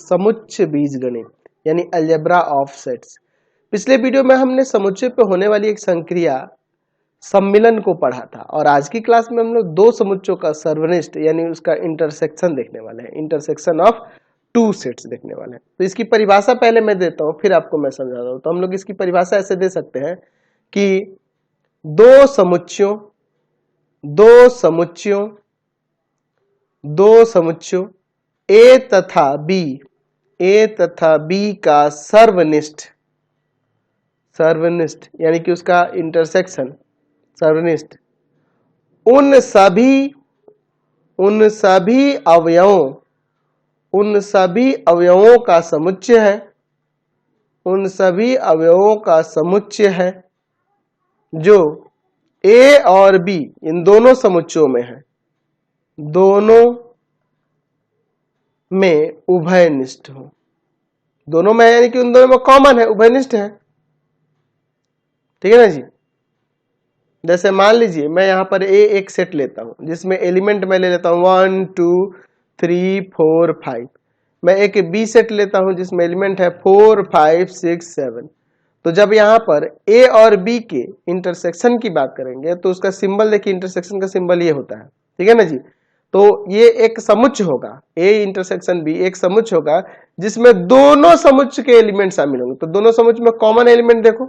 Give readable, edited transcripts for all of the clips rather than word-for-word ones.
समुच्चय बीजगणित यानी अलजेब्रा ऑफ सेट्स। पिछले वीडियो में हमने समुच्चय पे होने वाली एक संक्रिया सम्मिलन को पढ़ा था और आज की क्लास में हम लोग दो समुच्चयों का सर्वनिष्ठ यानी उसका इंटरसेक्शन देखने वाले हैं, इंटरसेक्शन ऑफ टू सेट्स देखने वाले हैं। तो इसकी परिभाषा पहले मैं देता हूं, फिर आपको मैं समझाता हूं। तो हम लोग इसकी परिभाषा ऐसे दे सकते हैं कि दो समुच्चयों ए तथा बी का सर्वनिष्ठ यानी कि उसका इंटरसेक्शन सर्वनिष्ठ उन सभी अवयवों का समुच्चय है जो ए और बी इन दोनों समुच्चयों में है, दोनों में उभयनिष्ठ हो। दोनों में यानी कि उन दोनों में कॉमन है, उभयनिष्ठ है। ठीक है ना जी। जैसे मान लीजिए मैं यहां पर एक सेट लेता हूं जिसमें एलिमेंट मैं ले लेता हूं 1 2 3 4 5। मैं एक बी सेट लेता हूं जिसमें एलिमेंट है 4 5 6 7। तो जब यहां पर ए और बी के इंटरसेक्शन की बात करेंगे तो उसका सिंबल देखिए, इंटरसेक्शन का सिंबल ये होता है। ठीक है ना जी। तो ये एक समुच्चय होगा, ए इंटरसेक्शन बी एक समुच्चय होगा जिसमें दोनों समुच्चय के एलिमेंट शामिल होंगे। तो दोनों समुच्चय में कॉमन एलिमेंट देखो,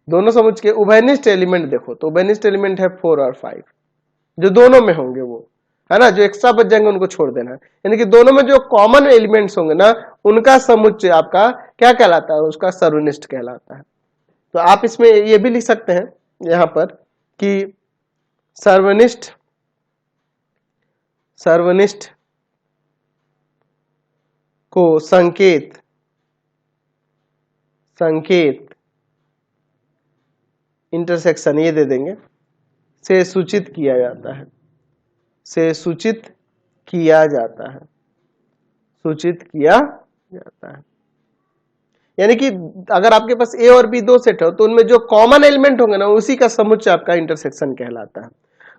दोनों समुच्चय के उभयनिष्ठ एलिमेंट देखो, तो उभयनिष्ठ एलिमेंट है 4 और 5 जो दोनों में होंगे, वो है ना। जो एक्स्ट्रा बच जाएंगे उनको छोड़ देना है, यानी कि दोनों में जो कॉमन एलिमेंट्स होंगे ना उनका समुच्चय आपका क्या कहलाता है, उसका सर्वनिष्ठ कहलाता है। तो आप इसमें ये भी लिख सकते हैं यहां पर कि सर्वनिष्ठ को संकेत इंटरसेक्शन ये दे देंगे से सूचित किया जाता है। यानी कि अगर आपके पास ए और बी दो सेट हो तो उनमें जो कॉमन एलिमेंट होंगे ना उसी का समुच्चय आपका इंटरसेक्शन कहलाता है।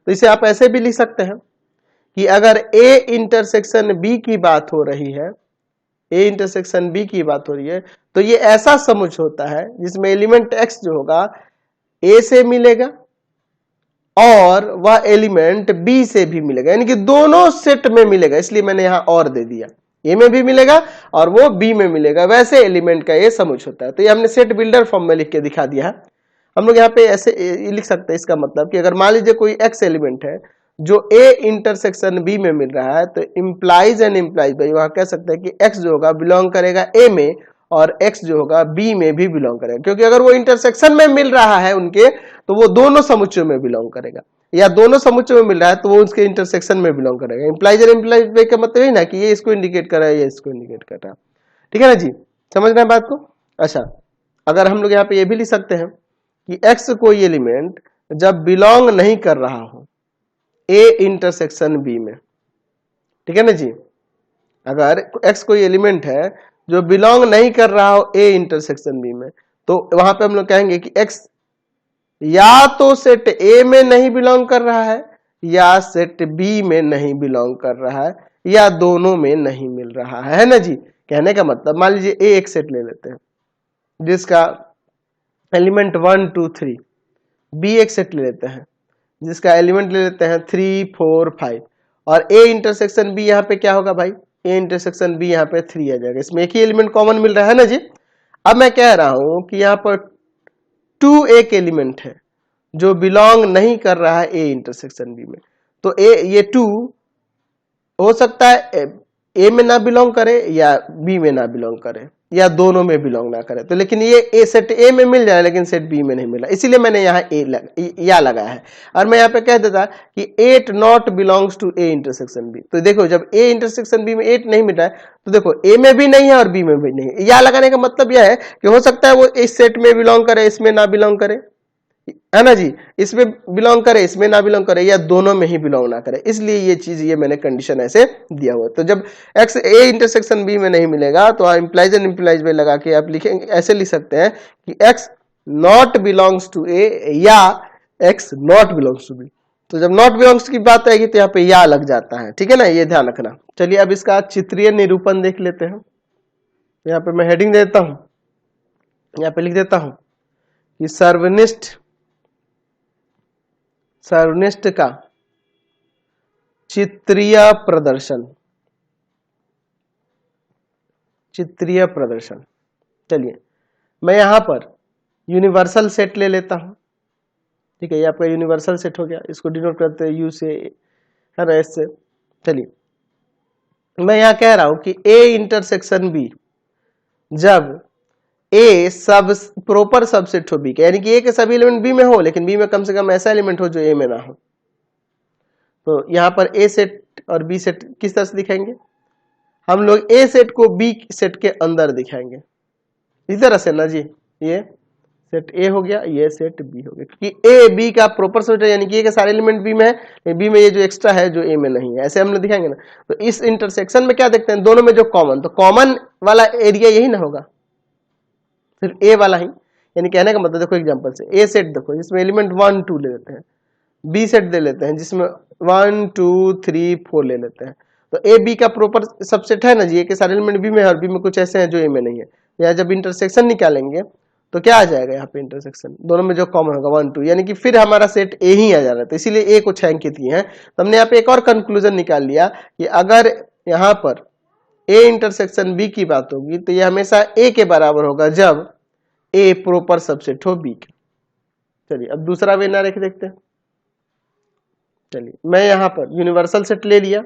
तो इसे आप ऐसे भी लिख सकते हैं कि अगर ए इंटरसेक्शन बी की बात हो रही है, तो ये ऐसा समुच्चय होता है जिसमें एलिमेंट एक्स जो होगा ए से मिलेगा और वह एलिमेंट बी से भी मिलेगा, यानी कि दोनों सेट में मिलेगा। इसलिए मैंने यहां और दे दिया, ए में भी मिलेगा और वो बी में मिलेगा, वैसे एलिमेंट का ये समुच्चय होता है। तो ये हमने सेट बिल्डर फॉर्म में लिख के दिखा दिया है। हम लोग यहाँ पे ऐसे लिख सकते हैं, इसका मतलब कि अगर मान लीजिए कोई एक्स एलिमेंट है जो ए इंटरसेक्शन बी में मिल रहा है, तो इंप्लाइज एंड इंप्लाइज बाई वहां कह सकते हैं कि एक्स जो होगा बिलोंग करेगा ए में और एक्स जो होगा बी में भी बिलोंग करेगा, क्योंकि अगर वो इंटरसेक्शन में मिल रहा है उनके तो वो दोनों समुच्चयों में बिलोंग करेगा, या दोनों समुच्चयों में मिल रहा है तो वो उसके इंटरसेक्शन में बिलोंग करेगा। इंप्लाइज एंड इंप्लाइज बाई का मतलब है ना कि ये इसको इंडिकेट कर रहा है, ये इसको इंडिकेट कर रहा है। ठीक है ना जी, समझ रहे हैं बात को। अच्छा, अगर हम लोग यहाँ पे ये भी लिख सकते हैं कि एक्स कोई एलिमेंट जब बिलोंग नहीं कर रहा हो ए इंटरसेक्शन बी में, ठीक है ना जी, अगर एक्स कोई एलिमेंट है जो बिलोंग नहीं कर रहा हो ए इंटरसेक्शन बी में, तो वहां पे हम लोग कहेंगे कि एक्स या तो सेट ए में नहीं बिलोंग कर रहा है या सेट बी में नहीं बिलोंग कर रहा है या दोनों में नहीं मिल रहा है ना जी। कहने का मतलब मान लीजिए ए एक सेट ले लेते हैं जिसका एलिमेंट 1 2 3, बी एक सेट ले लेते हैं जिसका एलिमेंट ले लेते हैं 3 4 5 और ए इंटरसेक्शन बी यहाँ पे क्या होगा भाई, ए इंटरसेक्शन बी यहाँ पे 3 आ जाएगा। इसमें एक ही एलिमेंट कॉमन मिल रहा है ना जी। अब मैं कह रहा हूं कि यहाँ पर 2 एक एलिमेंट है जो बिलोंग नहीं कर रहा है ए इंटरसेक्शन बी में, तो ये 2 हो सकता है ए में ना बिलोंग करे या बी में ना बिलोंग करे या दोनों में बिलोंग ना करे। तो लेकिन ये ए सेट ए में मिल जाए लेकिन सेट बी में नहीं मिला, इसीलिए मैंने यहाँ या लगाया है। और मैं यहाँ पे कह देता कि 8 not belongs to A intersection B. तो देखो जब ए इंटरसेक्शन बी में 8 नहीं मिल रहा है तो देखो ए में भी नहीं है और बी में भी नहीं है। या लगाने का मतलब यह है कि हो सकता है वो इस सेट में बिलोंग करे इसमें ना बिलोंग करे, है ना जी, इसमें बिलोंग करे इसमें ना बिलोंग करे या दोनों में ही बिलोंग ना करे, इसलिए ये चीज ये मैंने कंडीशन ऐसे दिया हुआ है। तो जब एक्स ए इंटरसेक्शन बी में नहीं मिलेगा तो इंप्लाइज एंड इंप्लाइज बाई लगा के आप लिखेंगे, ऐसे लिख सकते हैं कि x not belongs to A या x not belongs to B. तो जब नॉट बिलोंग्स की बात आएगी तो यहाँ पे या लग जाता है, ठीक है ना, ये ध्यान रखना। चलिए अब इसका चित्रीय निरूपण देख लेते हैं। यहाँ पे मैं हेडिंग देता हूं, यहाँ पे लिख देता हूं कि सर्वनिष्ठ का चित्रीय प्रदर्शन, चित्रीय प्रदर्शन। चलिए मैं यहां पर यूनिवर्सल सेट ले लेता हूं, ठीक है, ये आपका यूनिवर्सल सेट हो गया, इसको डिनोट करते हैं यू से, है ना, एस से। चलिए मैं यहां कह रहा हूं कि ए इंटरसेक्शन बी जब ए सब प्रॉपर सबसेट हो बी के, यानी कि ए के सभी एलिमेंट बी में हो लेकिन बी में कम से कम ऐसा एलिमेंट हो जो ए में ना हो। तो यहां पर ए सेट और बी सेट किस तरह से दिखाएंगे, हम लोग ए सेट को बी सेट के अंदर दिखाएंगे, इस तरह से ना जी। ये सेट ए हो गया, ये सेट बी हो गया, क्योंकि ए बी का प्रॉपर सेट है, यानी कि ए के सारे एलिमेंट बी में है, बी में ये जो एक्स्ट्रा है जो ए में नहीं है, ऐसे हम लोग दिखाएंगे ना। तो इस इंटरसेक्शन में क्या देखते हैं, दोनों में जो कॉमन, तो कॉमन वाला एरिया यही ना होगा, सिर्फ ए वाला ही। यानी कहने का मतलब देखो एग्जांपल से ए सेट देखो, जिसमें एलिमेंट 1 2 ले लेते हैं, बी सेट दे लेते हैं जिसमें 1 2 3 4 ले लेते हैं। तो ए बी का प्रॉपर सबसेट है ना जी, ए के सारे एलिमेंट बी में है और बी में कुछ ऐसे हैं जो ए में नहीं है। या जब इंटरसेक्शन निकालेंगे तो क्या आ जाएगा, यहाँ पे इंटरसेक्शन दोनों में जो कॉमन होगा 1 2, यानी कि फिर हमारा सेट ए ही आ जा रहा है, तो इसीलिए ए को छायांकित किए हैं। तो हमने यहाँ पे एक और कंक्लूजन निकाल लिया कि अगर यहाँ पर ए इंटरसेक्शन बी की बात होगी तो ये हमेशा ए के बराबर होगा जब ए प्रॉपर सबसेट हो बी के। चलिए अब दूसरा वे ना रख देखते हैं। चलिए मैं यहां पर यूनिवर्सल सेट ले लिया,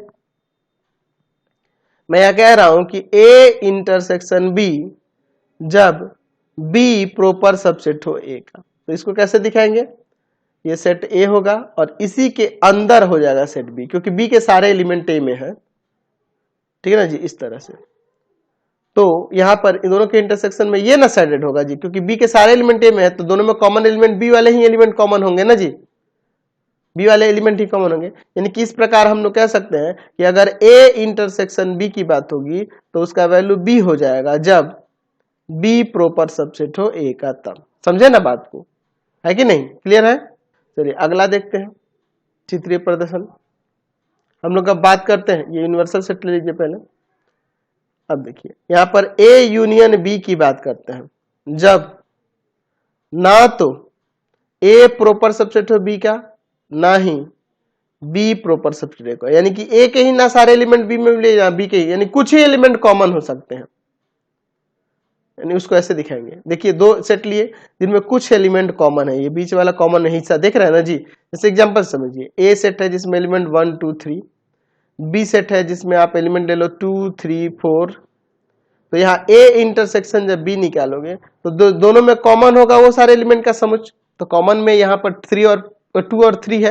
मैं यह कह रहा हूं कि ए इंटरसेक्शन बी जब बी प्रॉपर सबसेट हो ए का, तो इसको कैसे दिखाएंगे, ये सेट ए होगा और इसी के अंदर हो जाएगा सेट बी, क्योंकि बी के सारे एलिमेंट ए में है, ठीक है ना जी, इस तरह से। तो यहां पर इन दोनों के इंटरसेक्शन में ये ना साइडेड होगा जी, क्योंकि बी के सारे एलिमेंट ए में है, तो दोनों में कॉमन एलिमेंट बी वाले ही एलिमेंट कॉमन होंगे ना जी, बी वाले एलिमेंट ही कॉमन होंगे। यानी कि इस प्रकार हम लोग कह सकते हैं कि अगर ए इंटरसेक्शन बी की बात होगी तो उसका वैल्यू बी हो जाएगा जब बी प्रॉपर सबसेट हो ए का, तब। समझे ना बात को, है कि नहीं, क्लियर है। चलिए अगला देखते हैं, चित्रीय प्रदर्शन। हम लोग अब बात करते हैं, ये यूनिवर्सल सेट ले लीजिए पहले। अब देखिए यहां पर ए यूनियन बी की बात करते हैं जब ना तो ए प्रॉपर सबसेट हो बी का, ना ही बी प्रॉपर सबसेट का, यानी कि ए के ही ना सारे एलिमेंट बी में मिले या बी के ही, यानी कुछ ही एलिमेंट कॉमन हो सकते हैं, यानी उसको ऐसे दिखाएंगे। देखिए दो सेट लिए जिनमें कुछ एलिमेंट कॉमन है, ये बीच वाला कॉमन हिस्सा देख रहे हैं ना जी। जैसे एग्जांपल समझिए, ए सेट है जिसमें एलिमेंट 1 2 3, बी सेट है जिसमें आप एलिमेंट ले लो 2 3 4। तो यहाँ ए इंटरसेक्शन जब बी निकालोगे तो दोनों में कॉमन होगा वो सारे एलिमेंट का समुच्चय, तो कॉमन में यहाँ पर 3 और 2 और 3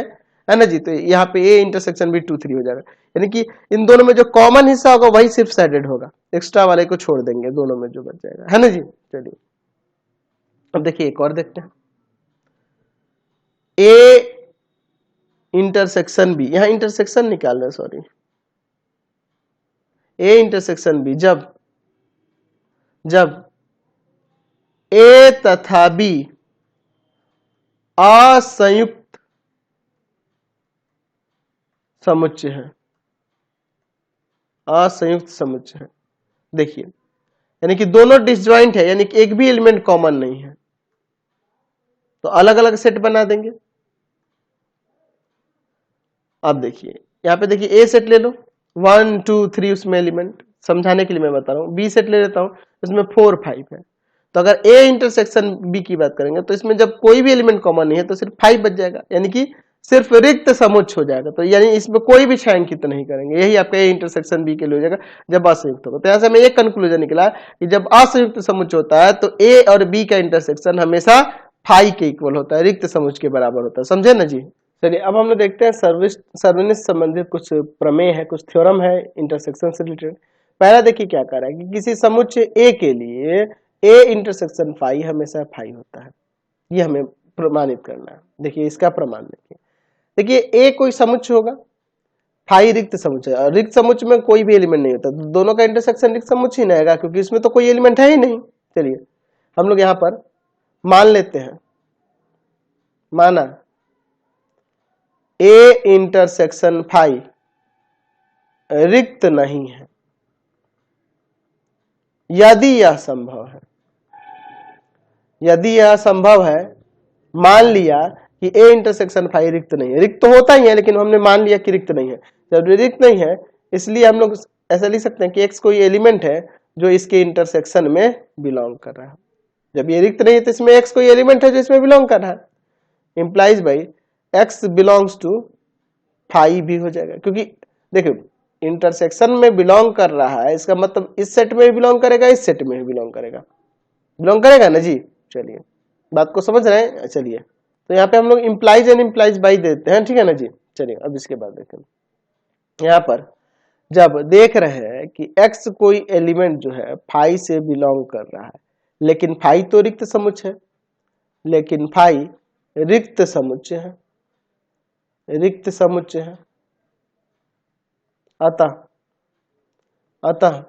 है ना जी, तो यहाँ पे ए इंटरसेक्शन भी 2 3 हो जाएगा। यानी कि इन दोनों में जो कॉमन हिस्सा होगा वही सिर्फ साइडेड होगा, एक्स्ट्रा वाले को छोड़ देंगे, दोनों में जो बच जाएगा, है ना जी। चलिए अब देखिए एक और देखते हैं, ए इंटरसेक्शन बी, यहाँ इंटरसेक्शन निकाल रहे, सॉरी, ए इंटरसेक्शन बी जब ए तथा बी असंयुक्त समुच्चय है, असंयुक्त समुच्चय है। देखिए यानी कि दोनों डिसजॉइंट है, यानी कि एक भी एलिमेंट कॉमन नहीं है, तो अलग अलग सेट बना देंगे। अब देखिए यहां पे देखिए ए सेट ले लो 1 2 3, उसमें एलिमेंट, समझाने के लिए मैं बता रहा हूं। बी सेट ले लेता हूं, इसमें 4 5 है। तो अगर ए इंटरसेक्शन बी की बात करेंगे तो इसमें जब कोई भी एलिमेंट कॉमन नहीं है तो सिर्फ 5 बच जाएगा, यानी कि सिर्फ रिक्त समुच्चय हो जाएगा। तो यानी इसमें कोई भी छायांकित नहीं करेंगे, यही आपका ए इंटरसेक्शन बी के लिए हो जाएगा जब असंयुक्त होगा। तो यहां से हमें एक कंक्लूजन निकला कि जब असंयुक्त समुच्चय होता है तो ए और बी का इंटरसेक्शन हमेशा 5 के इक्वल होता है, रिक्त समुच्चय के बराबर होता है। समझे ना जी। चलिए अब हम लोग देखते हैं सर्वनिष्ठ संबंधित कुछ प्रमेय है, कुछ थ्योरम है इंटरसेक्शन से रिलेटेड। पहला देखिए क्या कर रहा है कि किसी समुच्चय ए के लिए ए इंटरसेक्शन फाई हमेशा फाई होता है, ये हमें प्रमाणित करना है। देखिए इसका प्रमाण देखिए ए कोई समुच्चय होगा, फाई रिक्त समुच्चय, और रिक्त समुच्चय में कोई भी एलिमेंट नहीं होता, तो दोनों का इंटरसेक्शन रिक्त समुच्चय ही नहीं आएगा क्योंकि इसमें तो कोई एलिमेंट है ही नहीं। चलिए हम लोग यहां पर मान लेते हैं, माना ए इंटरसेक्शन फाई रिक्त नहीं है यदि यह संभव है। यदि यह संभव है, मान लिया कि ए इंटरसेक्शन फाई रिक्त नहीं है। रिक्त तो होता ही है, लेकिन हमने मान लिया कि रिक्त नहीं है। जब रिक्त नहीं है, इसलिए हम लोग ऐसा लिख सकते हैं कि एक्स कोई एलिमेंट है जो इसके इंटरसेक्शन में बिलोंग कर रहा है। जब ये रिक्त नहीं है तो इसमें एक्स कोई एलिमेंट है जो इसमें बिलोंग कर रहा है। Implies by x belongs to phi भी हो जाएगा, क्योंकि देखो इंटरसेक्शन में बिलोंग कर रहा है, इसका मतलब इस सेट में भी बिलोंग करेगा, इस सेट में भी बिलोंग करेगा। बिलोंग करेगा ना जी। चलिए बात को समझ रहे हैं। चलिए तो यहाँ पे हम लोग इंप्लाइज एंड इंप्लाइज बाई देते हैं, ठीक है ना जी। चलिए अब इसके बाद देखें, यहाँ पर जब देख रहे हैं कि x कोई एलिमेंट जो है फाई से बिलोंग कर रहा है, लेकिन फाई तो रिक्त समुच्चय है, लेकिन फाई रिक्त समुच्चय है, रिक्त समुच्चय है। अतः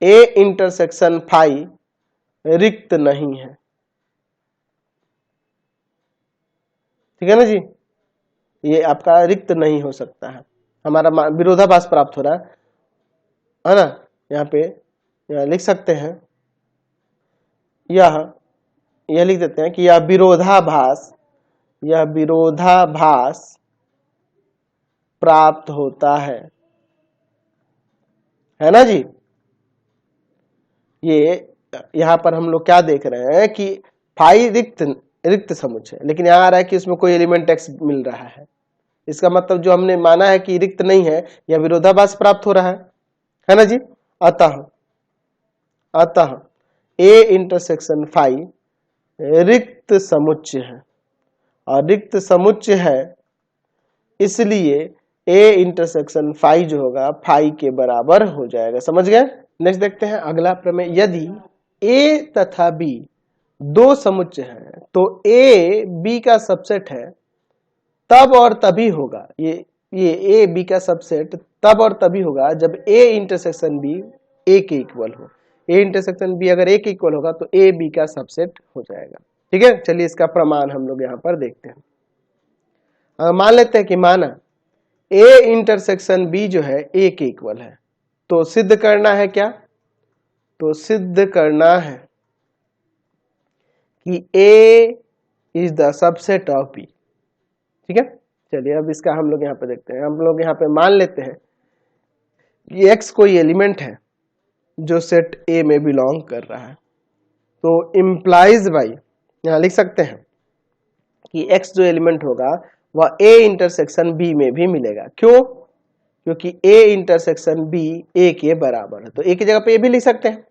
ए इंटरसेक्शन फाई रिक्त नहीं है, ठीक है ना जी। ये आपका रिक्त नहीं हो सकता है, हमारा विरोधाभास प्राप्त हो रहा है ना। यहाँ पे यहाँ लिख सकते हैं, यह लिख देते हैं कि यह विरोधाभास प्राप्त होता है ना जी। ये यहाँ पर हम लोग क्या देख रहे हैं कि फाई रिक्त समुच्चय है, लेकिन यहाँ आ रहा है कि उसमें कोई एलिमेंट एक्स मिल रहा है। इसका मतलब जो हमने माना है कि रिक्त नहीं है, यह विरोधाभास प्राप्त हो रहा है ना जी। अतः ए इंटरसेक्शन फाई रिक्त समुच्चय है, और रिक्त समुच्चय है इसलिए ए इंटरसेक्शन फाई जो होगा फाई के बराबर हो जाएगा। समझ गए। नेक्स्ट देखते हैं अगला प्रमेय। यदि ए तथा बी दो समुच्चय हैं तो ए बी का सबसेट है तब और तभी होगा, ये ए बी का सबसेट तब और तभी होगा जब ए इंटरसेक्शन बी ए के इक्वल हो। ए इंटरसेक्शन बी अगर ए के इक्वल होगा तो ए बी का सबसेट हो जाएगा, ठीक है। चलिए इसका प्रमाण हम लोग यहाँ पर देखते हैं। मान लेते हैं कि माना ए इंटरसेक्शन बी जो है ए के इक्वल है, तो सिद्ध करना है क्या, तो सिद्ध करना है कि A is the subset of B, ठीक है। चलिए अब इसका हम लोग यहाँ पे देखते हैं। हम लोग यहाँ पे मान लेते हैं कि एक्स कोई एलिमेंट है जो सेट ए में बिलोंग कर रहा है, तो इम्प्लाइज बाई यहाँ लिख सकते हैं कि एक्स जो एलिमेंट होगा वह ए इंटरसेक्शन बी में भी मिलेगा। क्यों? क्योंकि ए इंटरसेक्शन बी ए के बराबर है, तो ए की जगह पे ए भी लिख सकते हैं।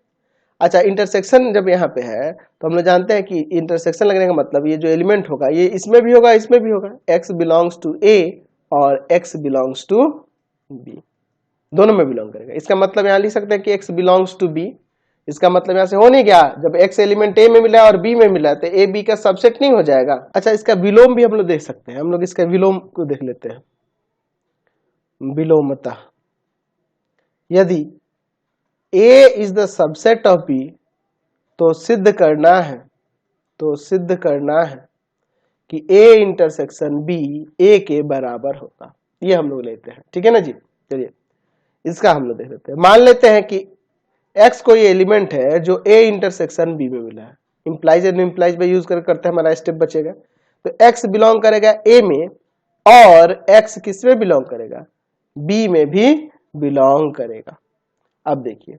अच्छा, इंटरसेक्शन जब यहाँ पे है तो हम लोग जानते हैं कि इंटरसेक्शन लगने का मतलब ये जो एलिमेंट होगा ये इसमें भी होगा, इसमें भी होगा। एक्स बिलोंग्स टू ए और एक्स बिलोंग्स टू बी, दोनों में बिलोंग करेगा। इसका मतलब यहाँ लिख सकते हैं कि एक्स बिलोंग्स टू बी। इसका मतलब यहाँ से हो नहीं गया, जब एक्स एलिमेंट ए में मिला है और बी में मिला है तो ए बी का सबसेट नहीं हो जाएगा। अच्छा, इसका विलोम भी हम लोग देख सकते हैं। हम लोग इसका विलोम को देख लेते हैं। विलोमतः यदि A is the subset of B तो सिद्ध करना है कि ए इंटरसेक्शन बी ए के बराबर होता। ये हम लोग लेते हैं, ठीक है ना जी। चलिए इसका हम लोग देख लेते हैं। मान लेते हैं कि एक्स कोई एलिमेंट है जो ए इंटरसेक्शन बी में मिला है। इंप्लाइज एंड इम्प्लाइज में यूज करते हैं, हमारा स्टेप बचेगा। तो एक्स बिलोंग करेगा ए में और एक्स किस में बिलोंग करेगा, बी में भी बिलोंग करेगा। अब देखिए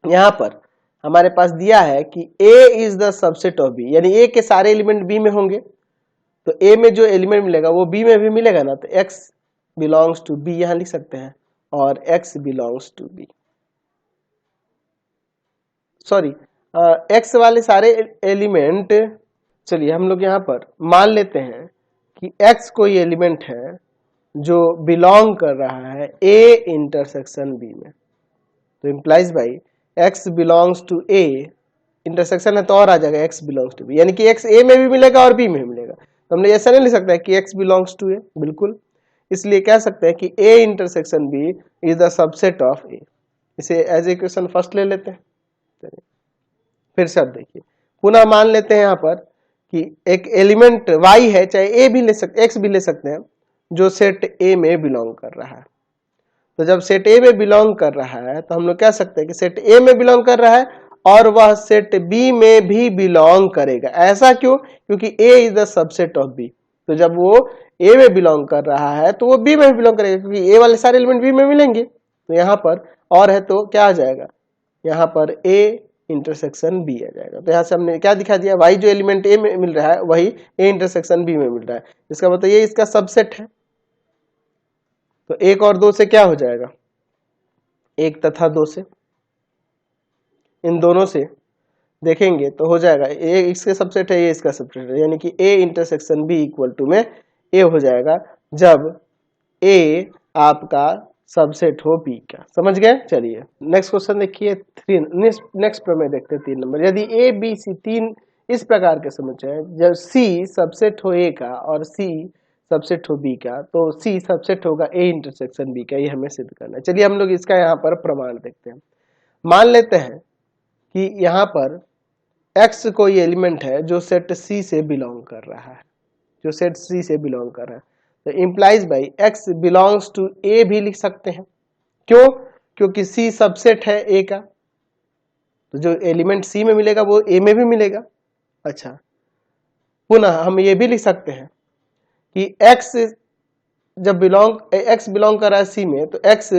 यहां पर हमारे पास दिया है कि A is the subset of B, यानी ए के सारे एलिमेंट बी में होंगे, तो ए में जो एलिमेंट मिलेगा वो बी में भी मिलेगा ना, तो एक्स बिलोंग्स टू बी यहां लिख सकते हैं और x belongs to B, sorry x वाले सारे एलिमेंट। चलिए हम लोग यहां पर मान लेते हैं कि एक्स कोई एलिमेंट है जो बिलोंग कर रहा है ए इंटरसेक्शन बी में, तो implies by x belongs to A, intersection है तो और आ जाएगा एक्स बिलोंग्स टू बी, यानी कि एक्स ए में भी मिलेगा और बी में भी मिलेगा। तो हमने ऐसा नहीं लिख सकता है कि एक्स बिलोंग्स टू ए, बिल्कुल। इसलिए कह सकते हैं कि A intersection B is the subset of A. इसे एज इक्वेशन फर्स्ट ले लेते हैं। फिर से अब देखिए, पुनः मान लेते हैं यहाँ पर कि एक एलिमेंट y है, चाहे ए भी ले सकते, एक्स भी ले सकते हैं, जो सेट ए में बिलोंग कर रहा है। तो जब सेट ए में बिलोंग कर रहा है तो हम लोग कह सकते हैं कि सेट ए में बिलोंग कर रहा है और वह सेट बी में भी बिलोंग करेगा। ऐसा क्यों? क्योंकि A is the subset of B. तो जब वो ए में बिलोंग कर रहा है तो वो बी में भी बिलोंग करेगा, क्योंकि ए वाले सारे एलिमेंट बी में मिलेंगे। तो यहाँ पर और है तो क्या आ जाएगा, यहाँ पर ए इंटरसेक्शन बी आ जाएगा। तो यहाँ से हमने क्या दिखा दिया, वाई जो एलिमेंट ए में मिल रहा है वही ए इंटरसेक्शन बी में मिल रहा है। इसका मतलब ये इसका सबसेट है। तो एक और दो से क्या हो जाएगा, एक तथा दो से, इन दोनों से देखेंगे तो हो जाएगा ए इसके सबसेट है, ये इसका सबसेट है, यानी कि A intersection B equal to में ए हो जाएगा जब ए आपका सबसेट हो बी का। समझ गए? चलिए नेक्स्ट क्वेश्चन देखिए, नेक्स्ट प्रमेय देखते हैं 3 नंबर। यदि ए बी सी तीन इस प्रकार के समुच्चय हैं, जब सी सबसेट हो ए का और सी सबसेट हो बी का, तो सी सबसेट होगा ए इंटरसेक्शन बी का। ये हमें सिद्ध करना है। चलिए हम लोग इसका यहाँ पर प्रमाण देखते हैं। मान लेते हैं कि यहाँ पर x कोई एलिमेंट है जो सेट C से बिलोंग कर रहा है, जो सेट C से बिलोंग कर रहा है, तो implies by x belongs to A भी लिख सकते हैं। क्यों? क्योंकि C सबसेट है A का, तो जो एलिमेंट C में मिलेगा वो A में भी मिलेगा। अच्छा, पुनः हम ये भी लिख सकते हैं कि x जब x बिलोंग कर रहा है C में, तो x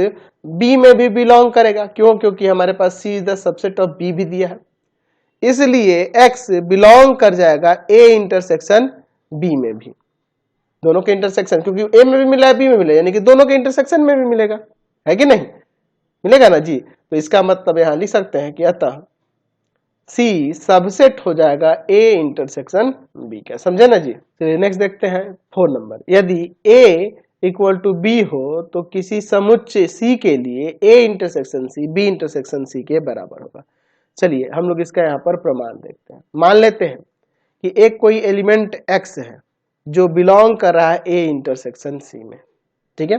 B में भी बिलोंग करेगा। क्यों? क्योंकि हमारे पास C is the subset of B भी दिया है, इसलिए x बिलोंग कर जाएगा A इंटरसेक्शन B में भी। दोनों के इंटरसेक्शन, क्योंकि A में भी मिला है B में मिला है, यानी कि दोनों के इंटरसेक्शन में भी मिलेगा, है कि नहीं? मिलेगा ना जी। तो इसका मतलब यहां लिख सकते हैं कि अतः C सबसेट हो जाएगा A इंटरसेक्शन B का। समझे ना जी? चलिए नेक्स्ट देखते हैं 4 नंबर। यदि A इक्वल टू B हो तो किसी समुच्चय C के लिए A intersection C B intersection C के बराबर होगा। चलिए हम लोग इसका यहाँ पर प्रमाण देखते हैं। मान लेते हैं कि एक कोई एलिमेंट x है जो बिलोंग कर रहा है A इंटरसेक्शन C में, ठीक है।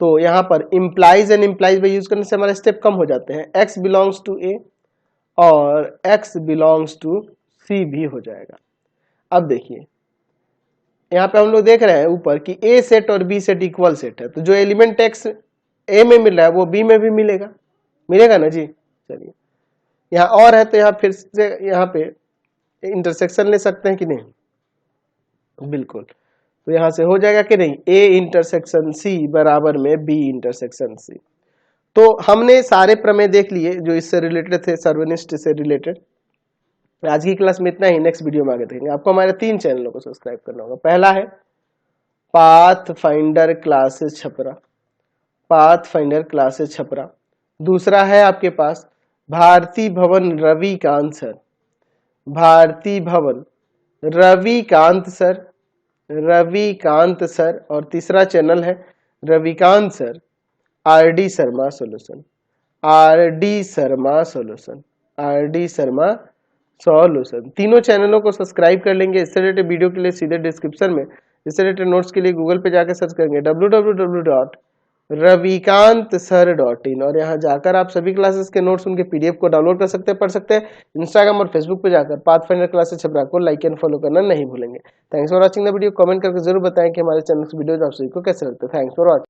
तो यहाँ पर implies and implies by use करने से हमारे स्टेप कम हो जाते हैं। x बिलोंग्स टू A और x बिलोंग्स टू C भी हो जाएगा। अब देखिए यहाँ पे हम लोग देख रहे हैं ऊपर कि A सेट और B सेट इक्वल सेट है, तो जो एलिमेंट x A में मिल रहा है वो B में भी मिलेगा, मिलेगा ना जी। चलिए यहाँ और है तो यहाँ फिर से यहाँ पे इंटरसेक्शन ले सकते हैं कि नहीं, बिल्कुल। तो यहाँ से हो जाएगा कि नहीं, A इंटरसेक्शन C बराबर में B इंटरसेक्शन C। तो हमने सारे प्रमेय देख लिए जो इससे रिलेटेड थे, सर्वनिष्ठ से रिलेटेड। आज की क्लास में इतना ही, नेक्स्ट वीडियो में आगे देखेंगे। आपको हमारे 3 चैनलों को सब्सक्राइब करना होगा। पहला है path finder classes Chhapra, path finder classes Chhapra. दूसरा है आपके पास भारती भवन रविकांत सर, भारती भवन रविकांत सर, रविकांत सर। और तीसरा चैनल है Ravikant sir RD Sharma solution, RD Sharma solution, RD Sharma solution. तीनों चैनलों को सब्सक्राइब कर लेंगे। इससे रिलेटेड वीडियो के लिए सीधे डिस्क्रिप्शन में, इससे रिलेटेड नोट्स के लिए गूगल पे जाकर सर्च करेंगे www.ravikantsir.in और यहाँ जाकर आप सभी क्लासेस के नोट्स उनके पीडीएफ को डाउनलोड कर सकते हैं, पढ़ सकते हैं। इंस्टाग्राम और फेसबुक पे जाकर पाथफाइंडर क्लासेस छपरा को लाइक एंड फॉलो करना नहीं भूलेंगे। Thanks for watching the video. Comment करके जरूर बताएं कि हमारे चैनल के वीडियोज आप सभी को कैसे लगते हैं। Thanks for watching.